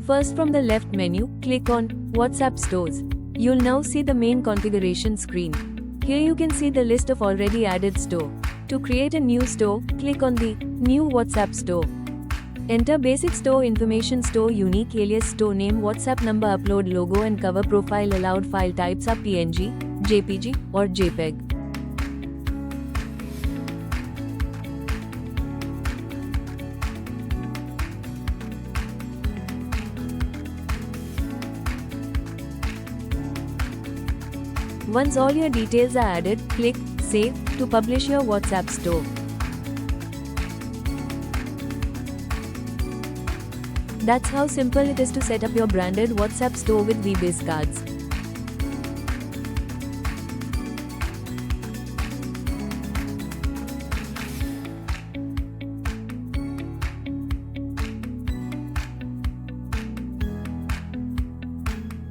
First, from the left menu, click on WhatsApp Stores. You'll now see the main configuration screen. Here you can see the list of already added store. To create a new store, click on the New WhatsApp Store. Enter basic store information: store unique, alias, store name, WhatsApp number, upload logo and cover profile. Allowed file types are PNG, JPG or JPEG. Once all your details are added, click Save to publish your WhatsApp store. That's how simple it is to set up your branded WhatsApp store with Vbiz Cards.